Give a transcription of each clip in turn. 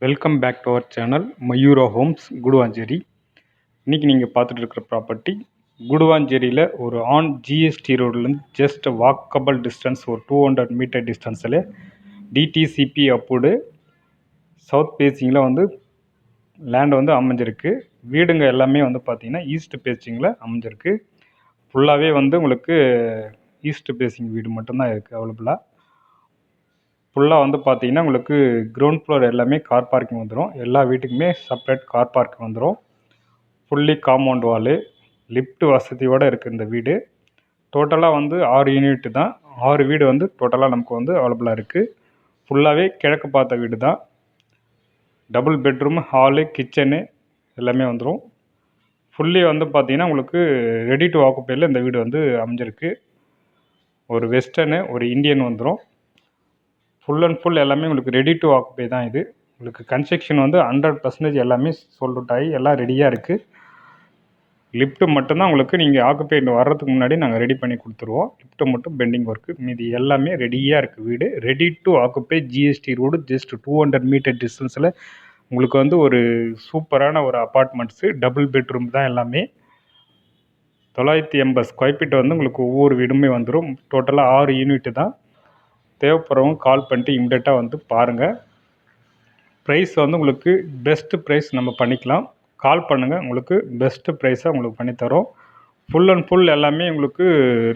Welcome back to our channel Mayura Homes Guduvanchery. இன்றைக்கி நீங்கள் பார்த்துட்டு இருக்கிற ப்ராப்பர்ட்டி குடுவாஞ்சேரியில் ஒரு ஆன் ஜிஎஸ்டி ரோட்லேருந்து ஜஸ்ட் வாக்கபிள் டிஸ்டன்ஸ் ஒரு 200 மீட்டர் டிஸ்டன்ஸில் டிடிசிபி அப்ரூவ்டு சவுத் பேசிங்கில் வந்து லேண்ட் வந்து அமைஞ்சிருக்கு. வீடுங்க எல்லாமே வந்து பார்த்திங்கன்னா ஈஸ்ட் பேசிங்கில் அமைஞ்சிருக்கு. ஃபுல்லாகவே வந்து உங்களுக்கு ஈஸ்ட் பேசிங் வீடு மட்டும்தான் இருக்குது அவைலபிளாக. ஃபுல்லாக வந்து பார்த்தீங்கன்னா உங்களுக்கு கிரவுண்ட் ஃப்ளோர் எல்லாமே கார் பார்க்கிங் வந்துடும். எல்லா வீட்டுக்குமே செப்பரேட் கார் பார்க்கிங் வந்துடும். ஃபுல்லி காம்பவுண்ட் வாலு, லிஃப்ட் வசதியோடு இருக்குது இந்த வீடு. டோட்டலாக வந்து 6 யூனிட் தான். 6 வீடு வந்து டோட்டலாக நமக்கு வந்து அவைலபிளாக இருக்குது. ஃபுல்லாகவே கிழக்கு பார்த்த வீடு தான். டபுள் பெட்ரூம், ஹாலு, கிச்சனு எல்லாமே வந்துடும். ஃபுல்லி வந்து பார்த்திங்கன்னா உங்களுக்கு ரெடி டு ஆக்குப்பையில் இந்த வீடு வந்து அமைஞ்சிருக்கு. ஒரு வெஸ்டர்னு ஒரு இந்தியன் வந்துடும். ஃபுல் அண்ட் ஃபுல் எல்லாமே உங்களுக்கு ரெடி டு ஆக்குபை தான் இது. உங்களுக்கு கன்ஸ்ட்ரக்ஷன் வந்து 100% எல்லாமே சோல்ட் அவுட் ஆகி எல்லாம் ரெடியாக இருக்குது. லிஃப்ட்டு மட்டும்தான் உங்களுக்கு நீங்கள் ஆக்குபை வர்றதுக்கு முன்னாடி நாங்கள் ரெடி பண்ணி கொடுத்துருவோம். லிஃப்ட்டு மட்டும் பெண்டிங் ஒர்க்கு, மீதி எல்லாமே ரெடியாக இருக்குது வீடு. Ready to occupy GST road just 200 metre டிஸ்டன்ஸில் உங்களுக்கு வந்து ஒரு சூப்பரான ஒரு அப்பார்ட்மெண்ட்ஸு. டபுள் பெட்ரூம் தான் எல்லாமே. 980 ஸ்கொயர் ஃபீட் வந்து உங்களுக்கு ஒவ்வொரு வீடுமே வந்துடும். டோட்டலாக 6 யூனிட்டு தான். தேவைப்படுறவங்க கால் பண்ணிட்டு இம்மிடியட்டாக வந்து பாருங்கள். ப்ரைஸ் வந்து உங்களுக்கு பெஸ்ட்டு ப்ரைஸ் நம்ம பண்ணிக்கலாம். கால் பண்ணுங்கள், உங்களுக்கு பெஸ்ட்டு ப்ரைஸாக உங்களுக்கு பண்ணித்தரோம். ஃபுல் அண்ட் ஃபுல் எல்லாமே உங்களுக்கு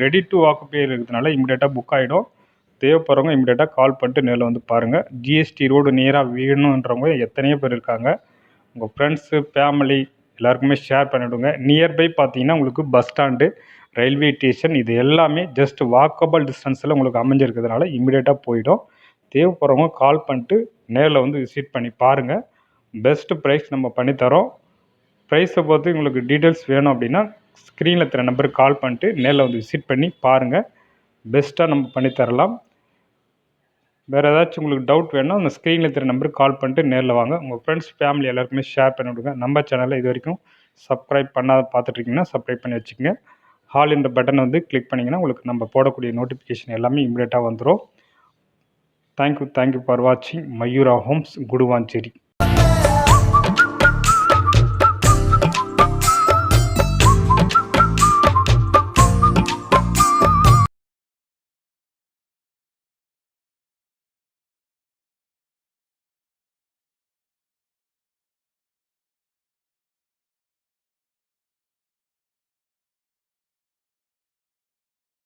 ரெடி டு ஆக்குபை இருக்கிறதுனால இம்மிடியட்டாக புக் ஆகிடும். தேவைப்படுறவங்க இம்மிடியட்டாக கால் பண்ணிட்டு நேரில் வந்து பாருங்கள். ஜிஎஸ்டி ரோடு நேராக வேணுன்றவங்க எத்தனையோ பேர் இருக்காங்க. உங்கள் ஃப்ரெண்ட்ஸு, ஃபேமிலி எல்லாருக்குமே ஷேர் பண்ணிவிடுங்க. நியர்பை பார்த்தீங்கன்னா உங்களுக்கு பஸ் ஸ்டாண்டு, ரயில்வே ஸ்டேஷன் இது எல்லாமே ஜஸ்ட் வாக்கபிள் டிஸ்டன்ஸில் உங்களுக்கு அமைஞ்சிருக்கிறதுனால இம்மிடியட்டாக போயிடும். தேவைப்படுறவங்க கால் பண்ணிட்டு நேரில் வந்து விசிட் பண்ணி பாருங்கள். பெஸ்ட்டு ப்ரைஸ் நம்ம பண்ணித்தரோம். ப்ரைஸை பொறுத்து உங்களுக்கு டீட்டெயில்ஸ் வேணும் அப்படின்னா ஸ்க்ரீனில் இருக்கிற நம்பருக்கு கால் பண்ணிட்டு நேரில் வந்து விசிட் பண்ணி பாருங்கள். பெஸ்ட்டாக நம்ம பண்ணித்தரலாம். வேறு ஏதாச்சும் உங்களுக்கு டவுட் வேணும்னா அந்த ஸ்க்ரீனில் இருக்கிற நம்பருக்கு கால் பண்ணிட்டு நேரில் வாங்க. உங்கள் ஃப்ரெண்ட்ஸ், ஃபேமிலி எல்லாருக்குமே ஷேர் பண்ணி விடுங்க. நம்ம சேனலில் இது வரைக்கும் சப்ஸ்கிரைப் பண்ணாத பார்த்துட்ருக்கீங்கன்னா சப்ஸ்கிரைப் பண்ணி வச்சுக்கோங்க. ஹால் இந்த பட்டனை வந்து கிளிக் பண்ணிங்கன்னா உங்களுக்கு நம்ம போடக்கூடிய நோட்டிஃபிகேஷன் எல்லாமே இம்மிடியட்டாக வந்துடும். தேங்க்யூ ஃபார் வாட்சிங் மயூரா ஹோம்ஸ் குடுவாஞ்சேரி.